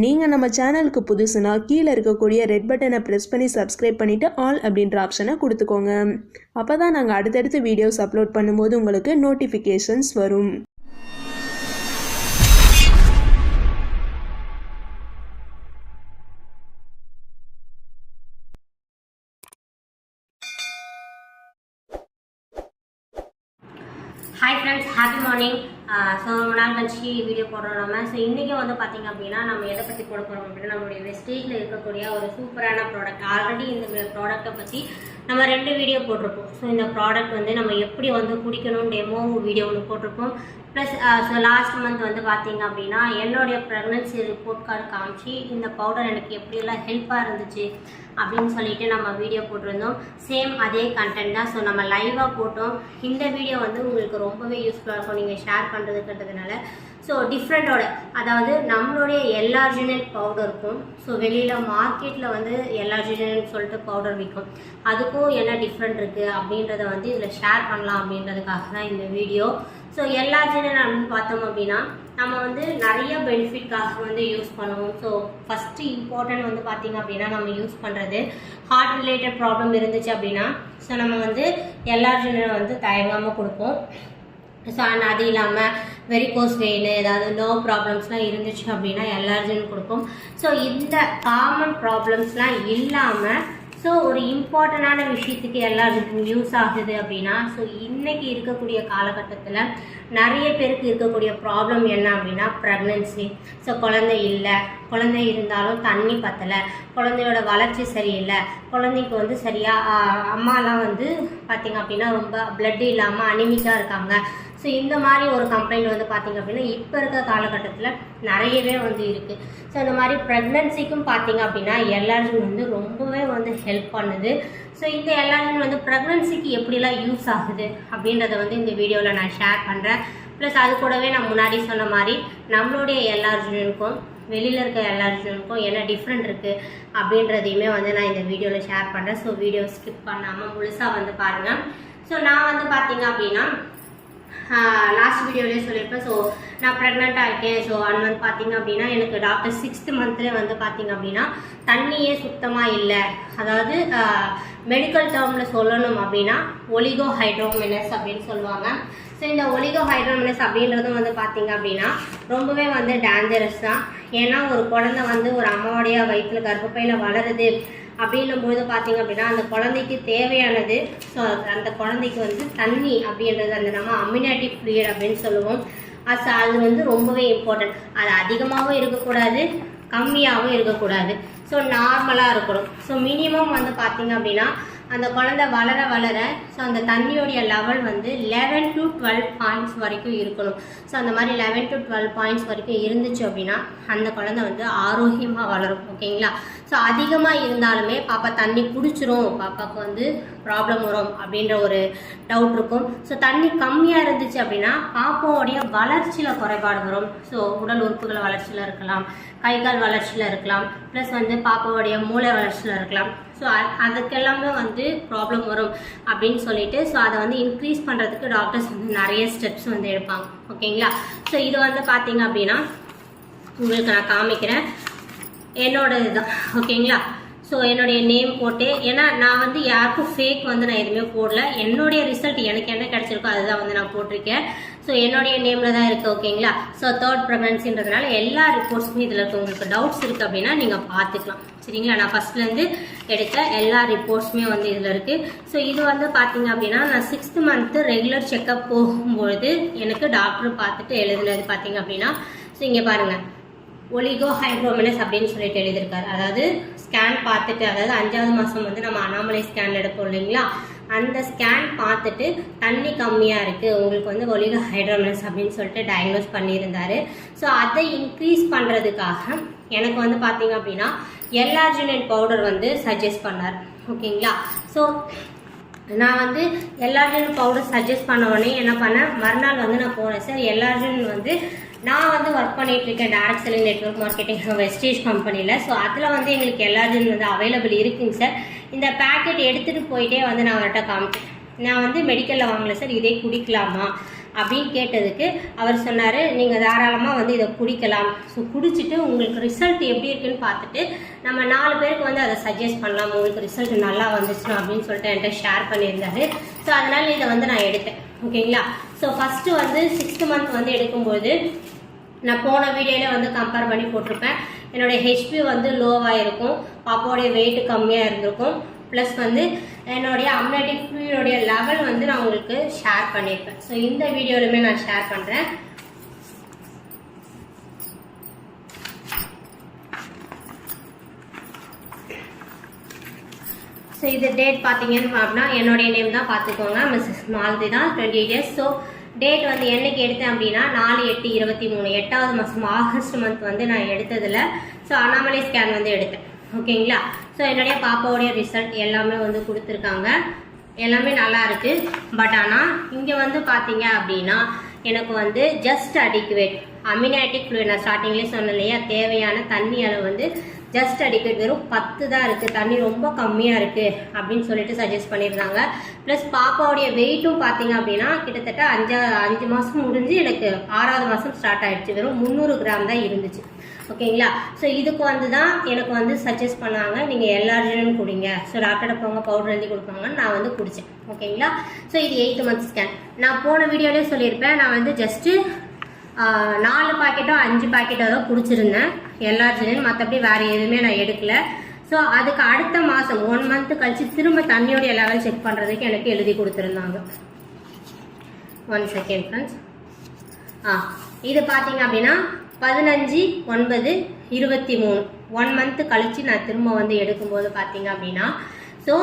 நீங்கள் நம்ம சேனலுக்கு புதுசுனா கீழே இருக்கக்கூடிய ரெட் பட்டனை ப்ரெஸ் பண்ணி சப்ஸ்கிரைப் பண்ணிவிட்டு ஆல் அப்படின்ற ஆப்ஷனை கொடுத்துக்கோங்க. அப்போ தான் நாங்கள் அடுத்தடுத்து வீடியோஸ் அப்லோட் பண்ணும்போது உங்களுக்கு நோட்டிஃபிகேஷன்ஸ் வரும். Hi friends, happy morning. So ரொம்ப நாள் கழிச்சு வீடியோ போடுறோம் நம்ம. ஸோ இன்றைக்கி வந்து பார்த்திங்க அப்படின்னா நம்ம எதை பற்றி போட போகிறோம் அப்படின்னா நம்மளுடைய வெஸ்டேஜில் இருக்கக்கூடிய ஒரு சூப்பரான ப்ராடக்ட். ஆல்ரெடி இந்த ப்ராடக்ட்டை பற்றி நம்ம 2 வீடியோ போட்டிருப்போம். ஸோ இந்த ப்ராடக்ட் வந்து நம்ம எப்படி வந்து குடிக்கணும் டெமோ வீடியோ ஒன்று போட்டிருப்போம். ப்ளஸ் ஸோ லாஸ்ட் மந்த் வந்து பார்த்திங்க அப்படின்னா என்னுடைய ப்ரெக்னன்சி ரிப்போர்ட் கார்டு காமிச்சு இந்த பவுடர் எனக்கு எப்படியெல்லாம் ஹெல்ப்பாக இருந்துச்சு அப்படின்னு சொல்லிட்டு நம்ம வீடியோ போட்டிருந்தோம். சேம் அதே கண்டென்ட் தான். ஸோ நம்ம லைவாக போட்டோம். இந்த வீடியோ வந்து உங்களுக்கு ரொம்பவே யூஸ்ஃபுல்லாக இருக்கும் நீங்கள் ஷேர் பண்ணுறதுன்றதுனால. ஸோ டிஃப்ரெண்ட்டோட, அதாவது நம்மளுடைய எல்ஆர்ஜினல் பவுடருக்கும் ஸோ வெளியில் மார்க்கெட்டில் வந்து எல்ஆர்ஜினல் சொல்லிட்டு பவுடர் விற்கும், அதுக்கும் என்ன டிஃப்ரெண்ட் இருக்குது அப்படின்றத வந்து இதில் ஷேர் பண்ணலாம் அப்படின்றதுக்காக தான் இந்த வீடியோ. ஸோ எல்ஆர்ஜினல் அப்படின்னு பார்த்தோம் அப்படின்னா நம்ம வந்து நிறைய பெனிஃபிட்காக வந்து யூஸ் பண்ணுவோம். ஸோ ஃபஸ்ட்டு இம்பார்ட்டன்ட் வந்து பார்த்திங்க அப்படின்னா நம்ம யூஸ் பண்ணுறது ஹார்ட் ரிலேட்டட் ப்ராப்ளம் இருந்துச்சு அப்படின்னா ஸோ நம்ம வந்து எல்ஆர்ஜினல் வந்து தயங்காமல் கொடுப்போம். ஸோ அது இல்லாமல் வெரிகோஸ் வெயின் ஏதாவது நர்வ் ப்ராப்ளம்ஸ்லாம் இருந்துச்சு அப்படின்னா எல்ஆர்ஜினல் கொடுப்போம். ஸோ இந்த காமன் ப்ராப்ளம்ஸ்லாம் இல்லாமல் ஸோ ஒரு இம்பார்ட்டண்டான விஷயத்துக்கு எல்லாருக்கும் யூஸ் ஆகுது அப்படின்னா ஸோ இன்றைக்கி இருக்கக்கூடிய காலகட்டத்தில் நிறைய பேருக்கு இருக்கக்கூடிய ப்ராப்ளம் என்ன அப்படின்னா ப்ரெக்னன்சி. ஸோ குழந்தை இல்லை, குழந்தை இருந்தாலும் தண்ணி பத்தலை, குழந்தையோட வளர்ச்சி சரியில்லை, குழந்தைக்கு வந்து சரியாக அம்மாலாம் வந்து பார்த்திங்க அப்படின்னா ரொம்ப பிளட் இல்லாமல் அனிமிக்காக இருக்காங்க. ஸோ இந்த மாதிரி ஒரு கம்ப்ளைண்ட் வந்து பார்த்திங்க அப்படின்னா இப்போ இருக்க காலகட்டத்தில் நிறையவே வந்து இருக்குது. ஸோ இந்த மாதிரி ப்ரெக்னன்சிக்கும் பார்த்திங்க அப்படின்னா எல்ஆர்ஜின் வந்து ரொம்பவே வந்து ஹெல்ப் பண்ணுது. ஸோ இந்த எல்ஆர்ஜின் வந்து ப்ரெக்னன்சிக்கு எப்படிலாம் யூஸ் ஆகுது அப்படின்றத வந்து இந்த வீடியோவில் நான் ஷேர் பண்ணுறேன். ப்ளஸ் அது கூடவே நான் முன்னாடி சொன்ன மாதிரி நம்மளுடைய எல்ஆர்ஜினுக்கும் வெளியில் இருக்க எல்ஆர்ஜினுக்கும் என்ன டிஃப்ரெண்ட் இருக்குது அப்படின்றதையுமே வந்து நான் இந்த வீடியோவில் ஷேர் பண்ணுறேன். ஸோ வீடியோ ஸ்கிப் பண்ணாமல் முழுசாக வந்து பாருங்கள். ஸோ நான் வந்து பார்த்திங்க அப்படின்னா லாஸ்ட் வீடியோலேயே சொல்லியிருப்பேன். ஸோ நான் ப்ரெக்னெண்ட்டாக இருக்கேன். ஸோ 1 மந்த் பார்த்திங்க அப்படின்னா எனக்கு டாக்டர் 6th மந்த்லேயே வந்து பார்த்திங்க அப்படின்னா தண்ணியே சுத்தமாக இல்லை, அதாவது மெடிக்கல் டேர்மில் சொல்லணும் அப்படின்னா ஒலிகோஹைட்ரோமினஸ் அப்படின்னு சொல்லுவாங்க. ஸோ இந்த ஒலிகோஹைட்ரோமினஸ் அப்படின்றதும் வந்து பார்த்திங்க அப்படின்னா ரொம்பவே வந்து டேஞ்சரஸ் தான். ஏன்னா ஒரு குழந்தை வந்து ஒரு அம்மாவுடைய வயிற்றில் கர்ப்பப்பையில் வளருது அப்படின்னும்போது பார்த்திங்க அப்படின்னா அந்த குழந்தைக்கு தேவையானது ஸோ அந்த குழந்தைக்கு வந்து தண்ணி அப்படின்றது அந்த நம்ம அம்யூனிட்டி ஃப்ளூயிட் அப்படின்னு சொல்லுவோம். அது வந்து ரொம்பவே இம்பார்ட்டன்ட். அது அதிகமாகவும் இருக்கக்கூடாது, கம்மியாகவும் இருக்கக்கூடாது. ஸோ நார்மலாக இருக்கணும். ஸோ மினிமம் வந்து பார்த்திங்க அப்படின்னா அந்த குழந்தை வளர வளர ஸோ அந்த தண்ணியோடைய லெவல் வந்து 11 to 12 பாயிண்ட்ஸ் வரைக்கும் இருக்கணும். ஸோ அந்த மாதிரி 11 to 12 பாயிண்ட்ஸ் வரைக்கும் இருந்துச்சு அப்படின்னா அந்த குழந்தை வந்து ஆரோக்கியமாக வளரும். ஓகேங்களா? ஸோ அதிகமாக இருந்தாலுமே பாப்பா தண்ணி குடிச்சிரும், பாப்பாவுக்கு வந்து ப்ராப்ளம் வரும் அப்படின்ற ஒரு டவுட் இருக்கும். ஸோ தண்ணி கம்மியாக இருந்துச்சு அப்படின்னா பாப்பாவோடைய வளர்ச்சியில் குறைபாடு வரும். ஸோ உடல் உறுப்புகள் வளர்ச்சியில் இருக்கலாம், கை கால் வளர்ச்சியில் இருக்கலாம், ப்ளஸ் வந்து பாப்பாவோடைய மூளை வளர்ச்சியில் இருக்கலாம். ஸோ அதுக்கெல்லாமே வந்து ப்ராப்ளம் வரும் அப்படின்னு சொல்லிட்டு ஸோ அதை வந்து இன்க்ரீஸ் பண்ணுறதுக்கு டாக்டர்ஸ் வந்து நிறைய ஸ்டெப்ஸ் வந்து எடுப்பாங்க. ஓகேங்களா? ஸோ இது வந்து பார்த்திங்க அப்படின்னா உங்களுக்கு நான் காமிக்கிறேன். என்னோட இதுதான். ஓகேங்களா? ஸோ என்னுடைய நேம் போட்டு, ஏன்னா நான் வந்து யாருக்கும் ஃபேக் வந்து நான் எதுவுமே போடல. என்னுடைய ரிசல்ட் எனக்கு என்ன கிடச்சிருக்கோ அதுதான் வந்து நான் போட்டிருக்கேன். ஸோ என்னுடைய நேமில் தான் இருக்குது. ஓகேங்களா? ஸோ 3rd ப்ரெக்னன்சின்றதுனால எல்லா ரிப்போர்ட்ஸுமே இதில் இருக்குது. உங்களுக்கு டவுட்ஸ் இருக்குது அப்படின்னா நீங்கள் பார்த்துக்கலாம். சரிங்களா? நான் ஃபஸ்ட்லேருந்து எடுத்த எல்லா ரிப்போர்ட்ஸுமே வந்து இதில் இருக்குது. ஸோ இது வந்து பார்த்திங்க அப்படின்னா நான் 6th மந்த்து ரெகுலர் செக்கப் போகும்பொழுது எனக்கு டாக்டர் பார்த்துட்டு எழுதுனது பார்த்திங்க அப்படின்னா ஸோ இங்கே பாருங்கள், ஒலிகோஹைட்ரோமினஸ் அப்படின்னு சொல்லிட்டு எழுதியிருக்காரு. அதாவது ஸ்கேன் பார்த்துட்டு, அதாவது 5வது மாதம் வந்து நம்ம அனாமலை ஸ்கேன் எடுப்போம் இல்லைங்களா, அந்த ஸ்கேன் பார்த்துட்டு தண்ணி கம்மியாக இருக்குது, உங்களுக்கு வந்து ஒலிகோஹைட்ரோமினஸ் அப்படின்னு சொல்லிட்டு டயக்னோஸ் பண்ணியிருந்தார். ஸோ அதை இன்க்ரீஸ் பண்ணுறதுக்காக எனக்கு வந்து பார்த்திங்க அப்படின்னா எல்ஆர்ஜினேட் பவுடர் வந்து சஜஸ்ட் பண்ணார். ஓகேங்களா? ஸோ நான் வந்து எல்ஆர்ஜின் பவுடர் சஜஸ்ட் பண்ண உடனே என்ன பண்ணேன், மறுநாள் வந்து நான் போனேன். சார் எல்ஆர்ஜின் வந்து நான் வந்து ஒர்க் பண்ணிட்டு இருக்கேன் direct selling network marketing wastage கம்பெனியில். ஸோ அதில் வந்து எங்களுக்கு எல்ஆர்ஜின் வந்து அவைலபிள் இருக்குங்க சார். இந்த பேக்கெட் எடுத்துகிட்டு போயிட்டே வந்து நான் அவர்கிட்ட காமிச்சேன். நான் வந்து மெடிக்கலில் வாங்கல சார், இதே குடிக்கலாமா அப்படின்னு கேட்டதுக்கு அவர் சொன்னார், நீங்கள் தாராளமாக வந்து இதை குடிக்கலாம். ஸோ குடிச்சிட்டு உங்களுக்கு ரிசல்ட் எப்படி இருக்குன்னு பார்த்துட்டு நம்ம 4 பேருக்கு வந்து அதை சஜஸ்ட் பண்ணலாம், உங்களுக்கு ரிசல்ட் நல்லா வந்துச்சுன்னா அப்படின்னு சொல்லிட்டு என்கிட்ட ஷேர் பண்ணியிருந்தாரு. ஸோ அதனால் இதை வந்து நான் எடுத்தேன். ஓகேங்களா. ஸோ ஃபஸ்ட்டு வந்து 6th மந்த் வந்து எடுக்கும்போது நான் போன வீடியோவில் வந்து கம்பேர் பண்ணி போட்டிருப்பேன். என்னுடைய ஹெச்பி வந்து லோவாக இருக்கும், பாப்பாவோடைய வெயிட் கம்மியாக இருந்திருக்கும், ப்ளஸ் வந்து என்னுடைய அம்னோட்டிக் ஃப்ளூயிடோடைய லெவல் வந்து நான் உங்களுக்கு ஷேர் பண்ணியிருப்பேன். ஸோ இந்த வீடியோலுமே நான் ஷேர் பண்ணுறேன். ஸோ இது டேட் பார்த்தீங்கன்னு அப்படின்னா என்னுடைய நேம் தான் பார்த்துக்கோங்க, மிஸ்ஸஸ் மாலதி தான், 28 இயர்ஸ். ஸோ டேட் வந்து என்னைக்கு எடுத்தேன் அப்படின்னா 4/8/23, 8வது மாதம் ஆகஸ்ட் மந்த் வந்து நான் எடுத்ததில். ஸோ அனாமலி ஸ்கேன் வந்து எடுத்தேன். ஓகேங்களா. ஸோ என்னுடைய பாப்பாவுடைய ரிசல்ட் எல்லாமே வந்து கொடுத்துருக்காங்க, எல்லாமே நல்லா இருக்கு. பட் ஆனால் இங்கே வந்து பார்த்தீங்க அப்படின்னா எனக்கு வந்து ஜஸ்ட் அடிக்குவேட் அமினாட்டிக் ஃப்ளூயிட், நான் ஸ்டார்டிங்லேயே சொன்னேன் இல்லையா, தேவையான தண்ணி அளவு வந்து ஜஸ்ட் அடிக்குவேட் வெறும் 10 தான் இருக்குது, தண்ணி ரொம்ப கம்மியாக இருக்குது அப்படின்னு சொல்லிட்டு சஜஸ்ட் பண்ணியிருந்தாங்க. ப்ளஸ் பாப்பாவுடைய வெயிட்டும் பார்த்தீங்க அப்படின்னா கிட்டத்தட்ட 5 மாதம் முடிஞ்சு எனக்கு 6வது மாதம் ஸ்டார்ட் ஆகிடுச்சு, வெறும் 300 கிராம் தான் இருந்துச்சு. ஓகேங்களா. ஸோ இதுக்கு வந்து தான் எனக்கு வந்து சஜஸ்ட் பண்ணாங்க, நீங்கள் எல்லார்ஜினும் குடிங்க, ஸோ டாக்டர்கிட்ட போங்க பவுடர் எழுதி கொடுப்பாங்கன்னு நான் வந்து குடித்தேன். ஓகேங்களா. ஸோ இது 8th மந்த் ஸ்கேன். நான் போன வீடியோலேயே சொல்லியிருப்பேன், நான் வந்து ஜஸ்ட்டு 4 பாக்கெட்டோ 5 பாக்கெட்டோ தான் குடிச்சிருந்தேன் எல்லார்ஜினும், மற்றபடி வேறு எதுவுமே நான் எடுக்கல. ஸோ அதுக்கு அடுத்த மாதம் 1 மந்த் கழிச்சு திரும்ப தண்ணியோடைய லெவல் செக் பண்ணுறதுக்கு எனக்கு எழுதி கொடுத்துருந்தாங்க. 1 செகண்ட் ஃப்ரெண்ட்ஸ். இது பார்த்தீங்க அப்படின்னா 15/9/23 1 மந்த் கழிச்சு நான் திரும்ப வந்து எடுக்கும்போது பார்த்தீங்க அப்படின்னா ஸோ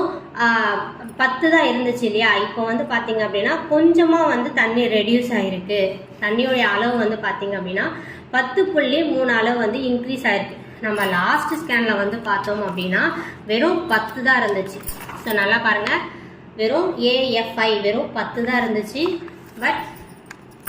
10 தான் இருந்துச்சு இல்லையா, இப்போ வந்து பார்த்தீங்க அப்படின்னா கொஞ்சமாக வந்து தண்ணி ரெடியூஸ் ஆகிருக்கு. தண்ணியோடைய அளவு வந்து பார்த்தீங்க அப்படின்னா 10.3 அளவு வந்து இன்க்ரீஸ் ஆகிருக்கு. நம்ம லாஸ்ட் ஸ்கேனில் வந்து பார்த்தோம் அப்படின்னா வெறும் 10 தான் இருந்துச்சு. ஸோ நல்லா பாருங்கள், வெறும் AFI வெறும் 10 தான் இருந்துச்சு. பட்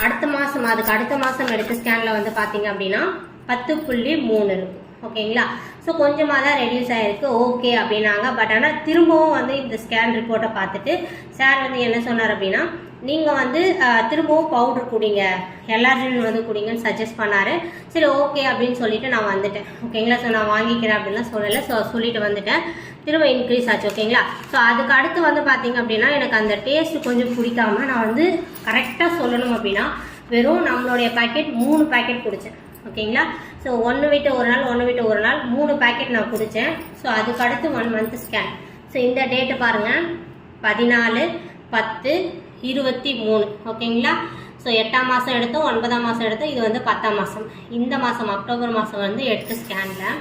அடுத்த மாதம் அதுக்கு அடுத்த மாதம் எடுத்த ஸ்கேனில் வந்து பார்த்தீங்க அப்படின்னா 10.3 இருக்கு. ஓகேங்களா. ஸோ கொஞ்சமாக தான் ரெடியூஸ் ஆகிருக்கு, ஓகே அப்படின்னாங்க. பட் ஆனால் திரும்பவும் வந்து இந்த ஸ்கேன் ரிப்போர்ட்டை பார்த்துட்டு சார் வந்து என்ன சொன்னார் அப்படின்னா, நீங்கள் வந்து திரும்பவும் பவுடர் குடிங்க, எல்லார்ஜினும் வந்து குடிங்கன்னு சஜஸ்ட் பண்ணார். சரி ஓகே அப்படின்னு சொல்லிட்டு நான் வந்துட்டேன். ஓகேங்களா. ஸோ நான் வாங்கிக்கிறேன் அப்படின்லாம் சொல்லலை, ஸோ சொல்லிட்டு வந்துட்டேன். திரும்ப இன்க்ரீஸ் ஆச்சு. ஓகேங்களா. ஸோ அதுக்கு அடுத்து வந்து பார்த்தீங்க அப்படின்னா எனக்கு அந்த டேஸ்ட் கொஞ்சம் பிடிக்காம நான் வந்து கரெக்டாக சொல்லணும் அப்படின்னா வெறும் நம்மளுடைய பேக்கெட் 3 பேக்கெட் குடித்தேன். ஓகேங்களா. ஸோ 1 விட்டு ஒரு நாள் 3 பேக்கெட் நான் குடித்தேன். ஸோ அதுக்கு அடுத்து 1 மந்த் ஸ்கேன். ஸோ இந்த டேட்டு பாருங்கள், 14/10/23. ஓகேங்களா. ஸோ 8ஆம் மாதம் எடுத்தோம், 9ஆம் மாதம் எடுத்தோம், இது வந்து 10ஆம் மாதம். இந்த மாதம் அக்டோபர் மாதம் வந்து 8 ஸ்கேனில்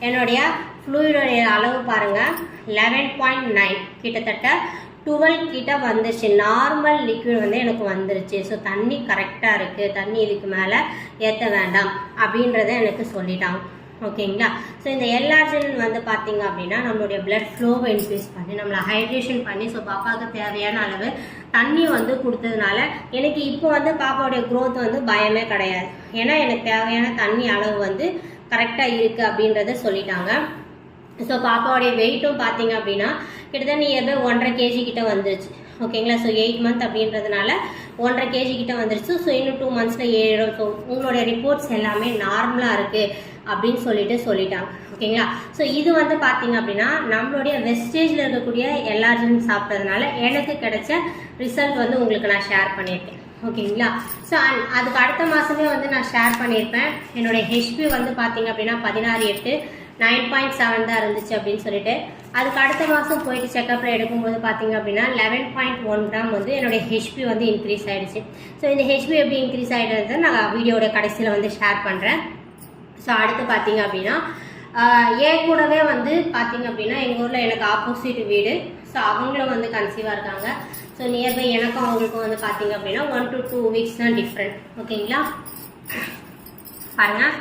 என்னுடைய ஃப்ளூயிடோடைய அளவு பாருங்கள் 11.9, கிட்டத்தட்ட 12 கிட்ட வந்துருச்சு. நார்மல் லிக்விட் வந்து எனக்கு வந்துருச்சு. ஸோ தண்ணி கரெக்டாக இருக்குது, தண்ணி இதுக்கு மேலே ஏற்ற வேண்டாம் அப்படின்றத எனக்கு சொல்லிட்டாங்க. ஓகேங்களா. ஸோ இந்த எல்லார்ஜின் வந்து பார்த்தீங்க அப்படின்னா நம்மளுடைய பிளட் ஃப்ளோவை இன்க்ரீஸ் பண்ணி நம்மளை ஹைட்ரேஷன் பண்ணி ஸோ பாப்பாவுக்கு தேவையான அளவு தண்ணி வந்து கொடுத்ததுனால எனக்கு இப்போ வந்து பாப்பாவுடைய க்ரோத் வந்து பயமே கிடையாது. ஏன்னா எனக்கு தேவையான தண்ணி அளவு வந்து கரெக்டாக இருக்குது அப்படின்றத சொல்லிட்டாங்க. ஸோ பாப்பாவுடைய வெயிட்டும் பார்த்தீங்க அப்படின்னா கிட்டத்தட்ட நியர்பை 1.5 kg கிட்ட வந்துருச்சு. ஓகேங்களா. ஸோ 8 மந்த் அப்படின்றதுனால 1.5 kg கிட்ட வந்துருச்சு. ஸோ இன்னும் 2 மந்த்ஸில் ஏறிடும். ஸோ உங்களுடைய ரிப்போர்ட்ஸ் எல்லாமே நார்மலாக இருக்குது அப்படின்னு சொல்லிட்டாங்க. ஓகேங்களா. ஸோ இது வந்து பார்த்தீங்க அப்படின்னா நம்மளுடைய வெஸ்டேஜில் இருக்கக்கூடிய எல்லார்ஜினும் சாப்பிட்டதுனால எனக்கு கிடைச்ச ரிசல்ட் வந்து உங்களுக்கு நான் ஷேர் பண்ணியிருக்கேன். ஓகேங்களா. ஸோ அதுக்கு அடுத்த மாதமே வந்து நான் ஷேர் பண்ணியிருப்பேன். என்னுடைய ஹெச்பி வந்து பார்த்தீங்க அப்படின்னா 16/8 9.7 தான் இருந்துச்சு அப்படின்னு சொல்லிட்டு அதுக்கு அடுத்த மாதம் போயிட்டு செக்கப்பில் எடுக்கும்போது பார்த்தீங்க அப்படின்னா 11.1 கிராம் வந்து என்னுடைய ஹெச்பி வந்து இன்க்ரீஸ் ஆகிடுச்சு. ஸோ இந்த ஹெச்பி எப்படி இன்க்ரீஸ் ஆகிடுறது நான் வீடியோட கடைசியில் வந்து ஷேர் பண்ணுறேன். ஸோ அடுத்து பார்த்தீங்க அப்படின்னா ஏன் கூடவே வந்து பார்த்தீங்க அப்படின்னா எங்கள் ஊரில் எனக்கு ஆப்போசிட் வீடு. ஸோ அவங்களும் வந்து கன்சீவாக இருக்காங்க. ஸோ நியர்பை எனக்கும் அவங்களுக்கும் வந்து பார்த்தீங்க அப்படின்னா 1 to 2 வீக்ஸ் தான் டிஃப்ரெண்ட். ஓகேங்களா. பாருங்கள்,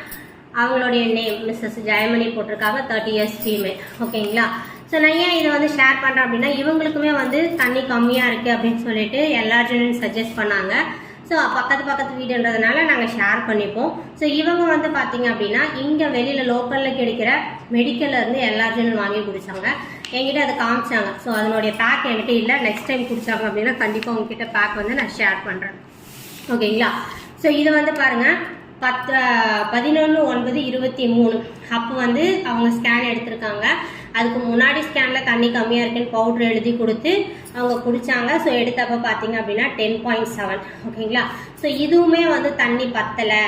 அவங்களுடைய நேம் மிஸ்ஸஸ் ஜெயமணி போட்டிருக்காங்க, 30 இயர்ஸ் ஃபீமேல். ஓகேங்களா. ஸோ நான் ஏன் இதை வந்து ஷேர் பண்ணுறேன் அப்படின்னா இவங்களுக்குமே வந்து தண்ணி கம்மியாக இருக்குது அப்படின்னு சொல்லிட்டு எல்லார்ஜினும் சஜஸ்ட் பண்ணாங்க. ஸோ பக்கத்து வீடுன்றதுனால நாங்கள் ஷேர் பண்ணிப்போம். ஸோ இவங்க வந்து பார்த்தீங்க அப்படின்னா இங்கே வெளியில் லோக்கலில் கிடைக்கிற மெடிக்கல்லேருந்து எல்லார்ஜினும் வாங்கி குடித்தாங்க. என்கிட்ட அதை காமிச்சாங்க. ஸோ அதனுடைய பேக் என்கிட்ட இல்லை, நெக்ஸ்ட் டைம் குடித்தாங்க அப்படின்னா கண்டிப்பாக உங்ககிட்ட பேக் வந்து நான் ஷேர் பண்ணுறேன். ஓகேங்களா. ஸோ இது வந்து பாருங்கள் 11/9/23 அப்போ வந்து அவங்க ஸ்கேன் எடுத்திருக்காங்க. அதுக்கு முன்னாடி ஸ்கேனில் தண்ணி கம்மியாக இருக்குன்னு பவுட்ரு எழுதி கொடுத்து அவங்க குடித்தாங்க. ஸோ எடுத்தப்போ பார்த்தீங்க அப்படின்னா 10.7. ஓகேங்களா. ஸோ இதுவுமே வந்து தண்ணி பத்தலை,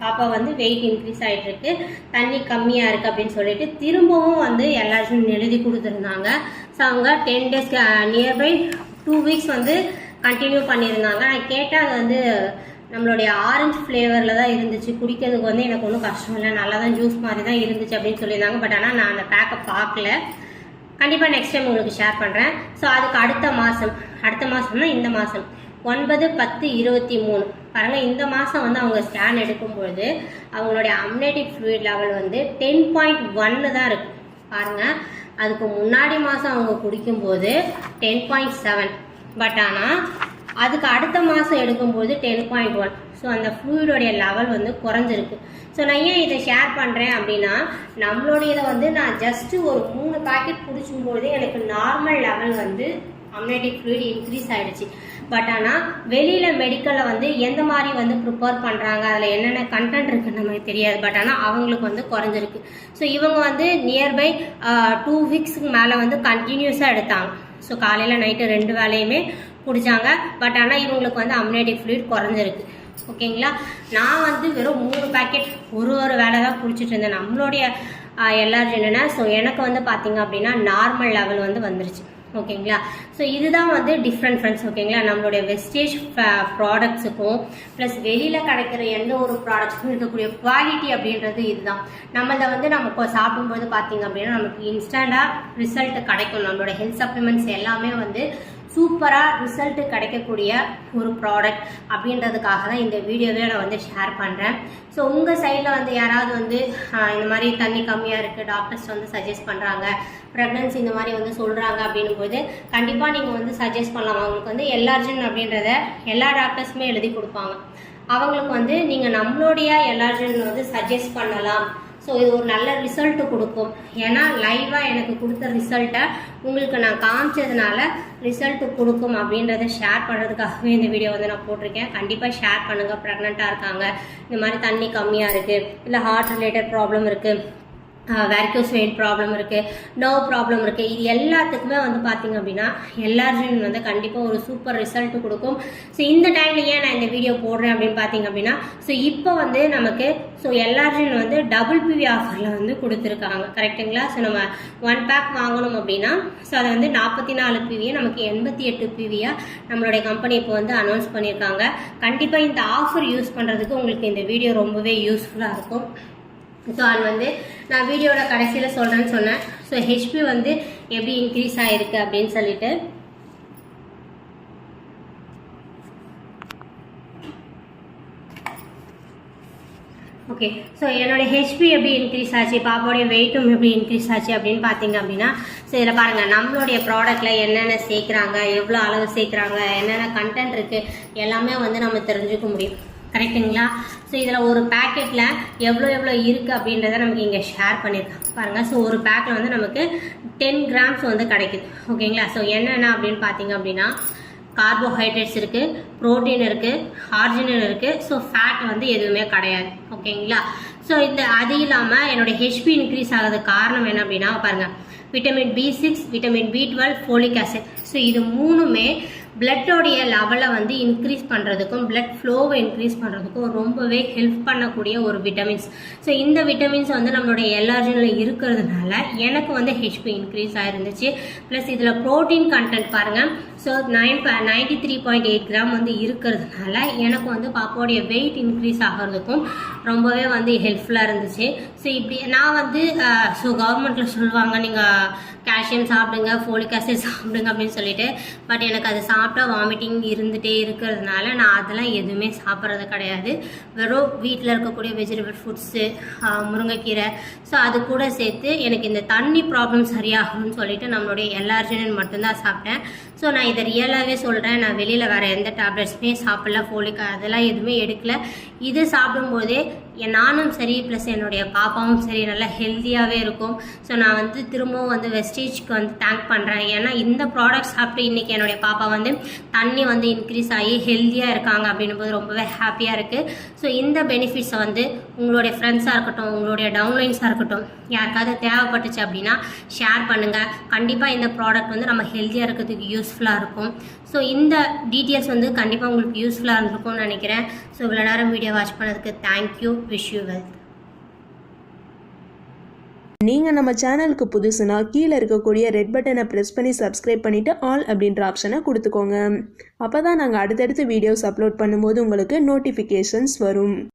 பாப்பா வந்து வெயிட் இன்க்ரீஸ் ஆகிட்டு இருக்கு, தண்ணி கம்மியாக இருக்குது அப்படின்னு சொல்லிட்டு திரும்பவும் வந்து எல்லாருக்கும் எழுதி கொடுத்துருந்தாங்க. ஸோ அவங்க 10 days நியர்பை 2 weeks வந்து கண்டினியூ பண்ணியிருந்தாங்க. நான் கேட்டால் அது வந்து நம்மளுடைய ஆரஞ்சு ஃப்ளேவரில் தான் இருந்துச்சு, குடிக்கிறதுக்கு வந்து எனக்கு ஒன்றும் கஷ்டம் இல்லை, நல்லா தான் ஜூஸ் மாதிரி தான் இருந்துச்சு அப்படின்னு சொல்லியிருந்தாங்க. பட் ஆனால் நான் அந்த பேக்கை பார்க்கல, கண்டிப்பாக நெக்ஸ்ட் டைம் உங்களுக்கு ஷேர் பண்ணுறேன். ஸோ அதுக்கு அடுத்த மாதம்னா இந்த மாதம் 9/10/23 பாருங்கள். இந்த மாதம் வந்து அவங்க ஸ்கேன் எடுக்கும்பொழுது அவங்களுடைய அம்னேட்டிக் ஃப்ளூயிட் லெவல் வந்து 10.1 தான் இருக்குது பாருங்கள். அதுக்கு முன்னாடி மாதம் அவங்க குடிக்கும்போது 10.7, பட் ஆனால் அதுக்கு அடுத்த மாதம் எடுக்கும்போது 10.1. ஸோ அந்த ஃப்ளூயிடோடைய லெவல் வந்து குறைஞ்சிருக்கு. ஸோ நான் ஏன் இதை ஷேர் பண்ணுறேன் அப்படின்னா, நம்மளுடையதை வந்து நான் ஜஸ்ட்டு ஒரு 3 பாக்கெட் குடிக்கும்போது எனக்கு நார்மல் லெவல் வந்து அம்னேட்டிக் ஃப்ளூயிட் இன்க்ரீஸ் ஆகிடுச்சு. பட் ஆனால் வெளியில் மெடிக்கலில் வந்து எந்த மாதிரி வந்து ப்ரிப்பேர் பண்ணுறாங்க, அதில் என்னென்ன கண்டென்ட் இருக்குன்னு நமக்கு தெரியாது. பட் ஆனால் அவங்களுக்கு வந்து குறைஞ்சிருக்கு. ஸோ இவங்க வந்து நியர்பை 2 weeksக்கு மேலே வந்து கண்டினியூஸாக எடுத்தாங்க. ஸோ காலையில் நைட்டு 2 வேளையுமே குடித்தாங்க. பட் ஆனால் இவங்களுக்கு வந்து அம்னேட்டிக் ஃப்ளூயிட் குறைஞ்சிருக்கு. ஓகேங்களா. நான் வந்து வெறும் 3 பாக்கெட் ஒரு வேளை தான் குடிச்சிட்டு இருந்தேன். நம்மளுடைய எல்லாரும் என்னென்னா, ஸோ எனக்கு வந்து பார்த்தீங்க அப்படின்னா நார்மல் லெவல் வந்து வந்துருச்சு. ஓகேங்களா. ஸோ இதுதான் வந்து டிஃப்ரெண்ட் ஃப்ரெண்ட்ஸ். ஓகேங்களா. நம்மளுடைய வெஸ்டேஜ் ப்ராடக்ட்ஸுக்கும் ப்ளஸ் வெளியில் கிடைக்கிற எந்த ஒரு ப்ராடக்ட்ஸுக்கும் இருக்கக்கூடிய குவாலிட்டி அப்படின்றது இதுதான். நம்மளை வந்து நம்ம இப்போ சாப்பிடும்போது பார்த்தீங்க அப்படின்னா நமக்கு இன்ஸ்டண்ட்டாக ரிசல்ட் கிடைக்கும். நம்மளோட ஹெல்த் சப்ளிமெண்ட்ஸ் எல்லாமே வந்து சூப்பராக ரிசல்ட்டு கிடைக்கக்கூடிய ஒரு ப்ராடக்ட் அப்படின்றதுக்காக தான் இந்த வீடியோவே நான் வந்து ஷேர் பண்ணுறேன். ஸோ உங்கள் சைடில் வந்து யாராவது வந்து இந்த மாதிரி தண்ணி கம்மியாக இருக்குது, டாக்டர்ஸ் வந்து சஜஸ்ட் பண்ணுறாங்க, ப்ரெக்னன்சி இந்த மாதிரி வந்து சொல்கிறாங்க அப்படின்னும் போது கண்டிப்பாக நீங்கள் வந்து சஜஸ்ட் பண்ணலாம். அவங்களுக்கு வந்து எல்ஆர்ஜின் அப்படின்றத எல்லா டாக்டர்ஸுமே எழுதி கொடுப்பாங்க. அவங்களுக்கு வந்து நீங்கள் நம்மளுடைய எல்ஆர்ஜின் வந்து சஜஸ்ட் பண்ணலாம். ஸோ இது ஒரு நல்ல ரிசல்ட்டு கொடுக்கும். ஏன்னா லைவாக எனக்கு கொடுத்த ரிசல்ட்டை உங்களுக்கு நான் காமிச்சதுனால ரிசல்ட்டு கொடுக்கும் அப்படின்றத ஷேர் பண்ணுறதுக்காகவே இந்த வீடியோ வந்து நான் போட்டிருக்கேன். கண்டிப்பாக ஷேர் பண்ணுங்கள். ப்ரெக்னெண்ட்டாக இருக்காங்க, இந்த மாதிரி தண்ணி கம்மியாக இருக்குது, இல்லை ஹார்ட் ரிலேட்டட் ப்ராப்ளம் இருக்குது, வேரிகோஸ் வெயின் ப்ராப்ளம் இருக்குது, நர்வ் ப்ராப்ளம் இருக்குது, இது எல்லாத்துக்குமே வந்து பார்த்திங்க அப்படின்னா எல்ஆர்ஜின் வந்து கண்டிப்பாக ஒரு சூப்பர் ரிசல்ட் கொடுக்கும். ஸோ இந்த டைமில் ஏன் நான் இந்த வீடியோ போடுறேன் அப்படின்னு பார்த்திங்க அப்படின்னா, ஸோ இப்போ வந்து நமக்கு எல்ஆர்ஜின் வந்து டபுள் பிவி ஆஃபரில் வந்து கொடுத்துருக்காங்க. கரெக்டுங்களா. ஸோ நம்ம 1 pack வாங்கணும் அப்படின்னா ஸோ அதை வந்து 44 பிவியை நமக்கு 88 பிவியாக நம்மளுடைய கம்பெனி இப்போ வந்து அனௌன்ஸ் பண்ணியிருக்காங்க. கண்டிப்பாக இந்த ஆஃபர் யூஸ் பண்ணுறதுக்கு உங்களுக்கு இந்த வீடியோ ரொம்பவே யூஸ்ஃபுல்லாக இருக்கும். ஸோ அது வந்து நான் வீடியோட கடைசியில் சொல்கிறேன்னு சொன்னேன். ஸோ ஹெச்பி வந்து எப்படி இன்க்ரீஸ் ஆகிருக்கு அப்படின்னு சொல்லிட்டு ஓகே. ஸோ என்னோடய ஹெச்பி எப்படி இன்க்ரீஸ் ஆச்சு, பாப்பாவுடைய வெயிட்டும் எப்படி இன்க்ரீஸ் ஆச்சு அப்படின்னு பார்த்தீங்க அப்படின்னா, ஸோ இதில் பாருங்கள் நம்மளுடைய ப்ராடக்டில் என்னென்ன சேர்க்குறாங்க, எவ்வளோ அளவு சேர்க்குறாங்க, என்னென்ன கண்டென்ட் இருக்குது எல்லாமே வந்து நம்ம தெரிஞ்சுக்க முடியும். கரெக்டுங்களா. ஸோ இதில் ஒரு பேக்கெட்டில் எவ்வளோ இருக்குது அப்படின்றத நமக்கு இங்கே ஷேர் பண்ணியிருக்காங்க பாருங்கள். ஸோ ஒரு பேக்கில் வந்து நமக்கு 10 grams வந்து கிடைக்குது. ஓகேங்களா. ஸோ என்னென்ன அப்படின்னு பார்த்தீங்க அப்படின்னா கார்போஹைட்ரேட்ஸ் இருக்குது, ப்ரோட்டீன் இருக்குது, ஆர்ஜினின் இருக்குது. ஸோ ஃபேட் வந்து எதுவுமே கிடையாது. ஓகேங்களா. ஸோ அது இல்லாமல் என்னோடய ஹெச்பி இன்க்ரீஸ் ஆகிறதுக்கு காரணம் என்ன அப்படின்னா பாருங்கள், vitamin B6, vitamin B12, folic acid. So இது மூணுமே பிளட்டோடைய லெவலை வந்து இன்க்ரீஸ் பண்ணுறதுக்கும் பிளட் ஃப்ளோவை இன்க்ரீஸ் பண்ணுறதுக்கும் ரொம்பவே ஹெல்ப் பண்ணக்கூடிய ஒரு விட்டமின்ஸ். ஸோ இந்த விட்டமின்ஸ் வந்து நம்மளுடைய எல்ஆர்ஜினில் இருக்கிறதுனால எனக்கு வந்து ஹெச்பி இன்க்ரீஸ் ஆகிருந்துச்சு. ப்ளஸ் இதில் ப்ரோட்டீன் கண்டென்ட் பாருங்கள். ஸோ 93.8 கிராம் வந்து இருக்கிறதுனால எனக்கு வந்து பாப்பாவுடைய வெயிட் இன்க்ரீஸ் ஆகிறதுக்கும் ரொம்பவே வந்து ஹெல்ப்ஃபுல்லாக இருந்துச்சு. ஸோ இப்படி நான் வந்து ஸோ கவர்மெண்ட்டில் சொல்லுவாங்க நீங்கள் கால்சியம் சாப்பிடுங்க, ஃபோலிக் ஆசிட் சாப்பிடுங்க அப்படின்னு சொல்லிட்டு, பட் எனக்கு அது சாப்பிட்டா வாமிட்டிங் இருந்துகிட்டே இருக்கிறதுனால நான் அதெல்லாம் எதுவுமே சாப்பிட்றது கிடையாது. வெறும் வீட்டில் இருக்கக்கூடிய வெஜிடபிள் ஃபுட்ஸு, முருங்கைக்கீரை, ஸோ அது கூட சேர்த்து எனக்கு இந்த தண்ணி ப்ராப்ளம் சரியாகும்னு சொல்லிட்டு நம்மளுடைய எல்ஆர்ஜினின் மட்டும்தான் சாப்பிட்டேன். ஸோ நான் இதை ரியலாகவே சொல்கிறேன். நான் வெளியில் வேறு எந்த டேப்லெட்ஸுமே சாப்பிடல, ஃபோலிக் அதெல்லாம் எதுவுமே எடுக்கல. இது சாப்பிடும்போதே நானும் சரி ப்ளஸ் என்னுடைய பாப்பாவும் சரி நல்லா ஹெல்த்தியாகவே இருக்கும். ஸோ நான் வந்து திரும்பவும் வந்து வெஸ்டேஜ்க்கு வந்து தேங்க் பண்ணுறேன். ஏன்னா இந்த ப்ராடக்ட் சாப்பிட்டு இன்றைக்கி என்னுடைய பாப்பா வந்து தண்ணி வந்து இன்க்ரீஸ் ஆகி ஹெல்த்தியாக இருக்காங்க அப்படின்னும் போது ரொம்பவே ஹாப்பியாக இருக்குது. ஸோ இந்த பெனிஃபிட்ஸை வந்து உங்களுடைய ஃப்ரெண்ட்ஸாக இருக்கட்டும், உங்களுடைய டவுன்லைன்ஸாக இருக்கட்டும், யாருக்காவது தேவைப்பட்டுச்சு அப்படின்னா ஷேர் பண்ணுங்கள். கண்டிப்பாக இந்த ப்ராடக்ட் வந்து நம்ம ஹெல்த்தியாக இருக்கிறதுக்கு யூஸ்ஃபுல்லாக இருக்கும். ஸோ இந்த டீட்டெயில்ஸ் வந்து கண்டிப்பாக உங்களுக்கு யூஸ்ஃபுல்லாக இருந்திருக்கும்னு நினைக்கிறேன். ஸோ இவ்வளோ நேரம் வீடியோ வாட்ச் பண்ணதுக்கு தேங்க்யூ. Wish you wealth. நீங்கள் நம்ம சேனலுக்கு புதுசுனா கீழே இருக்கக்கூடிய ரெட் பட்டனை ப்ரெஸ் பண்ணி சப்ஸ்கிரைப் பண்ணிவிட்டு ஆல் அப்படின்ற ஆப்ஷனை கொடுத்துக்கோங்க. அப்போ தான் நாங்கள் அடுத்தடுத்து வீடியோஸ் அப்லோட் பண்ணும்போது உங்களுக்கு நோட்டிஃபிகேஷன்ஸ் வரும்.